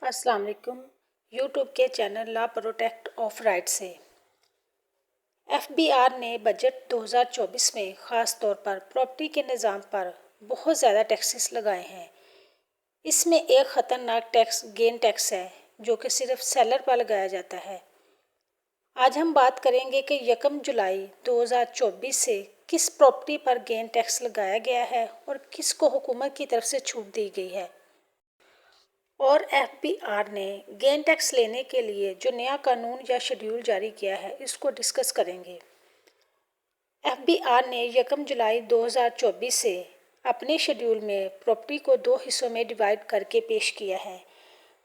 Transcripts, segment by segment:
अस्सलाम वालेकुम। यूट्यूब के channel law protect of right से एफबीआर ने बजट 2024 में ख़ास तौर पर प्रॉपर्टी के निज़ाम पर बहुत ज़्यादा टैक्सेस लगाए हैं। इसमें एक ख़तरनाक टैक्स गेन टैक्स है जो कि सिर्फ सेलर पर लगाया जाता है। आज हम बात करेंगे कि 1 जुलाई 2024 से किस प्रॉपर्टी पर गेन टैक्स लगाया गया है और किसको हुकूमत की तरफ से छूट दी गई है। और एफबीआर ने गेन टैक्स लेने के लिए जो नया कानून या शेड्यूल जारी किया है इसको डिस्कस करेंगे। एफबीआर ने 1 जुलाई 2024 से अपने शेड्यूल में प्रॉपर्टी को 2 हिस्सों में डिवाइड करके पेश किया है।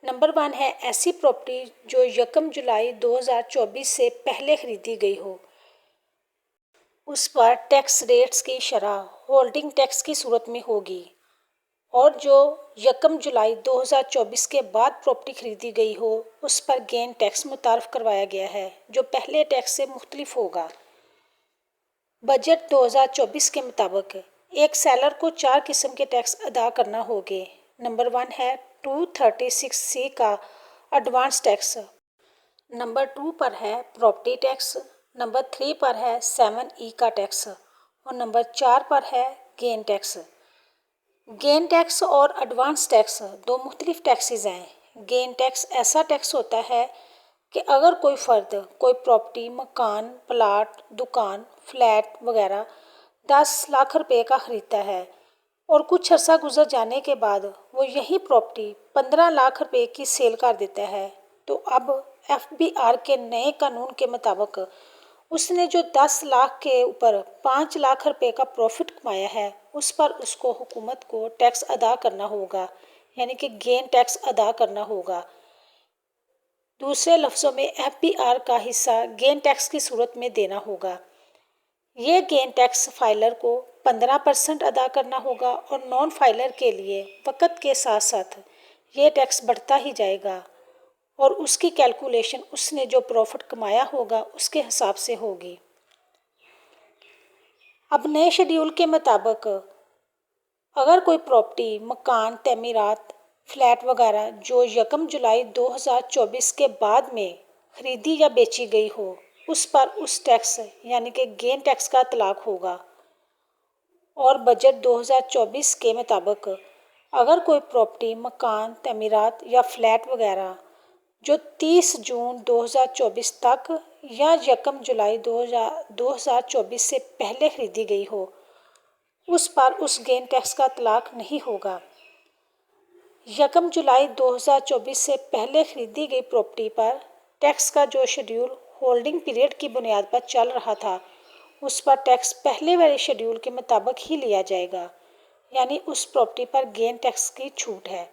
नंबर 1 है ऐसी प्रॉपर्टी जो 1 जुलाई 2024 से पहले खरीदी गई हो, उस पर टैक्स रेट्स की शरह होल्डिंग टैक्स की सूरत में होगी। और जो 1 जुलाई 2024 के बाद प्रॉपर्टी खरीदी गई हो उस पर गेन टैक्स मुतारफ़ करवाया गया है जो पहले टैक्स से मुख्तलिफ होगा। बजट 2024 के मुताबिक एक सेलर को 4 किस्म के टैक्स अदा करना होंगे। नंबर 1 है 236C का एडवांस टैक्स, नंबर 2 पर है प्रॉपर्टी टैक्स, नंबर 3 पर है 7E का टैक्स और नंबर 4 पर है गेन टैक्स। गेन टैक्स और एडवांस टैक्स दो मुख्तलिफ टैक्सेस हैं। गेन टैक्स ऐसा टैक्स होता है कि अगर कोई फ़र्द कोई प्रॉपर्टी, मकान, प्लाट, दुकान, फ्लैट वगैरह 10 लाख रुपए का ख़रीदता है और कुछ अर्सा गुजर जाने के बाद वो यही प्रॉपर्टी 15 लाख रुपए की सेल कर देता है, तो अब एफबीआर के नए कानून के मुताबिक उसने जो 10 लाख के ऊपर 5 लाख रुपए का प्रॉफिट कमाया है उस पर उसको हुकूमत को टैक्स अदा करना होगा, यानी कि गेन टैक्स अदा करना होगा। दूसरे लफ्ज़ों में एफबीआर का हिस्सा गेन टैक्स की सूरत में देना होगा। ये गेन टैक्स फाइलर को 15% अदा करना होगा और नॉन फाइलर के लिए वक़्त के साथ साथ ये टैक्स बढ़ता ही जाएगा और उसकी कैलकुलेशन उसने जो प्रॉफिट कमाया होगा उसके हिसाब से होगी। अब नए शेड्यूल के मुताबिक अगर कोई प्रॉपर्टी, मकान, तमीरात, फ्लैट वगैरह जो 1 जुलाई 2024 के बाद में ख़रीदी या बेची गई हो उस पर उस टैक्स यानी कि गेन टैक्स का इतलाक़ होगा। और बजट 2024 के मुताबिक अगर कोई प्रॉपर्टी, मकान, तमीरात या फ्लैट वगैरह जो 30 जून 2024 तक या 1 जुलाई 2024 से पहले खरीदी गई हो उस पर उस गेन टैक्स का इतलाक़ नहीं होगा। 1 जुलाई 2024 से पहले खरीदी गई प्रॉपर्टी पर टैक्स का जो शेड्यूल होल्डिंग पीरियड की बुनियाद पर चल रहा था उस पर टैक्स पहले वाले शेड्यूल के मुताबिक ही लिया जाएगा, यानी उस प्रॉपर्टी पर गेन टैक्स की छूट है।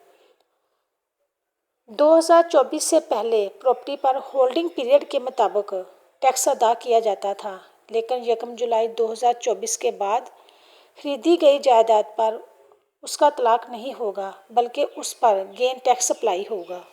2024 से पहले प्रॉपर्टी पर होल्डिंग पीरियड के मुताबिक टैक्स अदा किया जाता था, लेकिन 1 जुलाई 2024 के बाद खरीदी गई जायदाद पर उसका इतलाक़ नहीं होगा बल्कि उस पर गेन टैक्स अप्लाई होगा।